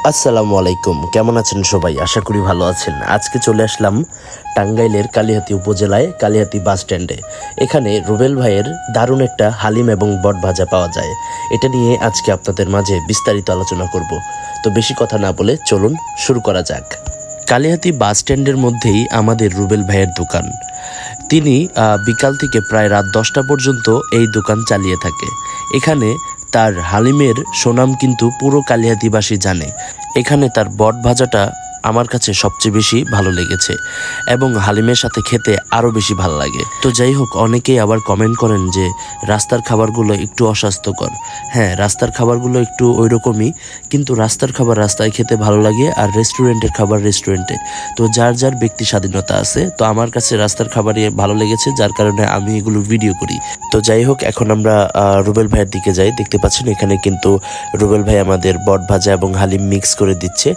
আসসালামু আলাইকুম, কেমন আছেন সবাই? আশা করি ভালো আছেন। আজকে চলে আসলাম টাঙ্গাইলের কালিহাতী উপজেলায় কালিহাতী বাস স্ট্যান্ডে। এখানে রুবেল ভাইয়ের দারুণ একটা হালিম এবং বট ভাজা পাওয়া যায়। এটা নিয়ে আজকে আপনাদের মাঝে বিস্তারিত আলোচনা করব। তো বেশি কথা না বলে চলুন শুরু করা যাক। কালিহাতী বাস স্ট্যান্ডের মধ্যেই আমাদের রুবেল ভাইয়ের দোকান। তিনি বিকাল থেকে প্রায় রাত 10টা পর্যন্ত এই দোকান চালিয়ে থাকে। এখানে তার হালিমের সুনাম কিন্তু পুরো কালিহাতীবাসী জানে। এখানে তার বট ভাজাটা আমার কাছে সবচেয়ে বেশি ভালো লেগেছে এবং হালিমের সাথে খেতে আরও বেশি ভালো লাগে। তো যাই হোক, অনেকেই আবার কমেন্ট করেন যে রাস্তার খাবারগুলো একটু অস্বাস্থ্যকর। হ্যাঁ, রাস্তার খাবারগুলো একটু ওই রকমই, কিন্তু রাস্তার খাবার রাস্তায় খেতে ভালো লাগে আর রেস্টুরেন্টের খাবার রেস্টুরেন্টে। তো যার যার ব্যক্তি স্বাধীনতা আছে। তো আমার কাছে রাস্তার খাবারই ভালো লেগেছে, যার কারণে আমি এগুলো ভিডিও করি। তো যাই হোক, এখন আমরা রুবেল ভাইয়ের দিকে যাই। দেখতে পাচ্ছেন এখানে কিন্তু রুবেল ভাই আমাদের বট ভাজা এবং হালিম মিক্স করে দিচ্ছে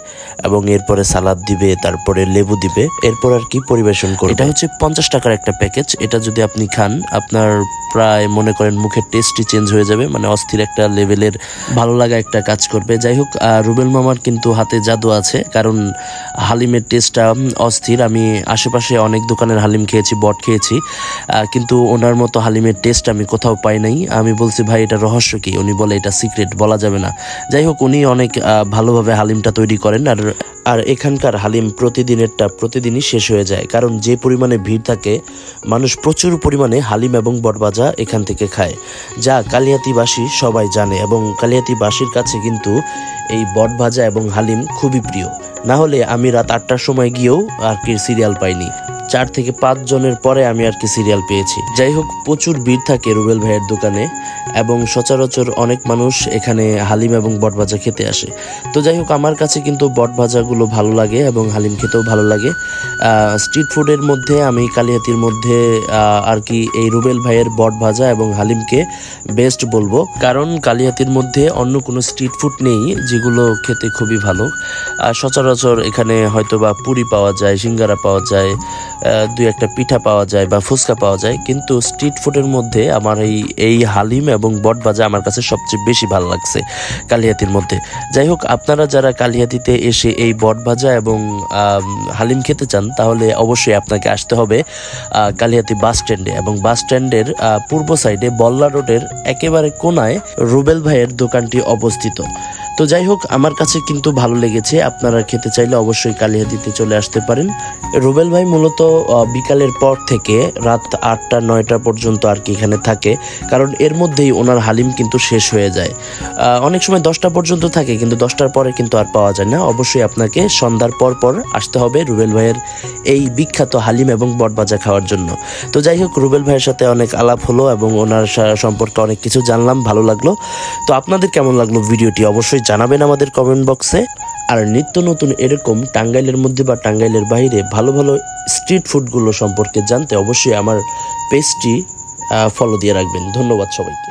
এবং এরপরে সালাদ দিবে, তারপরে লেবু দিবে, এরপর আর কি পরিবেশন করবে। এটা হচ্ছে 50 টাকার একটা প্যাকেজ। এটা যদি আপনি খান, আপনার প্রায় মনে করেন মুখের টেস্টই চেঞ্জ হয়ে যাবে। মানে অস্থির একটা লেভেলের ভালো লাগা একটা কাজ করবে। যাই হোক, রুবেল মামার কিন্তু হাতে জাদু আছে, কারণ হালিমের টেস্টটা অস্থির। আমি আশেপাশে অনেক দোকানের হালিম খেয়েছি, বট খেয়েছি, কিন্তু ওনার মতো হালিমের টেস্ট আমি কোথাও পাই নাই। আমি বলছি ভাই এটা রহস্য কি? উনি বলে এটা সিক্রেট, বলা যাবে না। যাই হোক, উনি অনেক ভালোভাবে হালিমটা তৈরি করেন। আর এখানকার হালিম প্রতিদিনই শেষ হয়ে যায়, কারণ যে পরিমাণে ভিড় থাকে, মানুষ প্রচুর পরিমাণে হালিম এবং বটভাজা এখান থেকে খায়, যা কালিহাতীবাসী সবাই জানে। এবং কালিহাতীবাসীর কাছে কিন্তু এই বটভাজা এবং হালিম খুবই প্রিয়। না হলে আমি রাত 8টার সময় গিয়েও আর কি সিরিয়াল পাইনি। 4 থেকে 5 জনের পরে আমি আর কি সিরিয়াল পেয়েছি। যাই হোক, প্রচুর ভিড় থাকে রুবেল ভাইয়ের দোকানে এবং সচরাচর অনেক মানুষ এখানে হালিম এবং বটভাজা খেতে আসে। তো যাই হোক, আমার কাছে কিন্তু বটভাজাগুলো ভালো লাগে এবং হালিম খেতেও ভালো লাগে। স্ট্রিট ফুডের মধ্যে আমি কালিহাতীর মধ্যে আর কি এই রুবেল ভাইয়ের বটভাজা এবং হালিমকে বেস্ট বলবো, কারণ কালিহাতীর মধ্যে অন্য কোনো স্ট্রিট ফুড নেই যেগুলো খেতে খুবই ভালো। সচরাচর এখানে হয়তো বা পুরি পাওয়া যায়, সিঙ্গারা পাওয়া যায়, 2-1টা পিঠা পাওয়া যায় বা ফুচকা পাওয়া যায়, কিন্তু স্ট্রিট ফুডের মধ্যে আমার এই হালিম এবং বটভাজা আমার কাছে সবচেয়ে বেশি ভালো লাগছে কালিহাতীর মধ্যে। যাই হোক, আপনারা যারা কালিহাতীতে এসে এই বটভাজা এবং হালিম খেতে চান, তাহলে অবশ্যই আপনাকে আসতে হবে কালিহাতী বাস স্ট্যান্ডে। এবং বাস স্ট্যান্ডের পূর্ব সাইডে বল্লা রোডের একেবারে কোনায় রুবেল ভাইয়ের দোকানটি অবস্থিত। তো যাই হোক, আমার কাছে কিন্তু ভালো লেগেছে। আপনারা খেতে চাইলে অবশ্যই কালিহাতীতে চলে আসতে পারেন। রুবেল ভাই মূলত বিকালের পর থেকে রাত 8টা-9টা পর্যন্ত আর কি এখানে থাকে, কারণ এর মধ্যেই ওনার হালিম কিন্তু শেষ হয়ে যায়। অনেক সময় 10টা পর্যন্ত থাকে, কিন্তু 10টার পরে কিন্তু আর পাওয়া যায় না। অবশ্যই আপনাকে সন্ধ্যার পর আসতে হবে রুবেল ভাইয়ের এই বিখ্যাত হালিম এবং বটভাজা খাওয়ার জন্য। তো যাই হোক, রুবেল ভাইয়ের সাথে অনেক আলাপ হলো এবং ওনার সম্পর্কে অনেক কিছু জানলাম, ভালো লাগলো। তো আপনাদের কেমন লাগলো ভিডিওটি অবশ্যই জানাবেন আমাদের কমেন্ট বক্সে। আর নিত্য নতুন এরকম টাঙ্গাইলের মধ্যে বা টাঙ্গাইলের বাইরে ভালো ভালো স্ট্রিট ফুডগুলো সম্পর্কে জানতে অবশ্যই আমার পেজটি ফলো দিয়ে রাখবেন। ধন্যবাদ সবাইকে।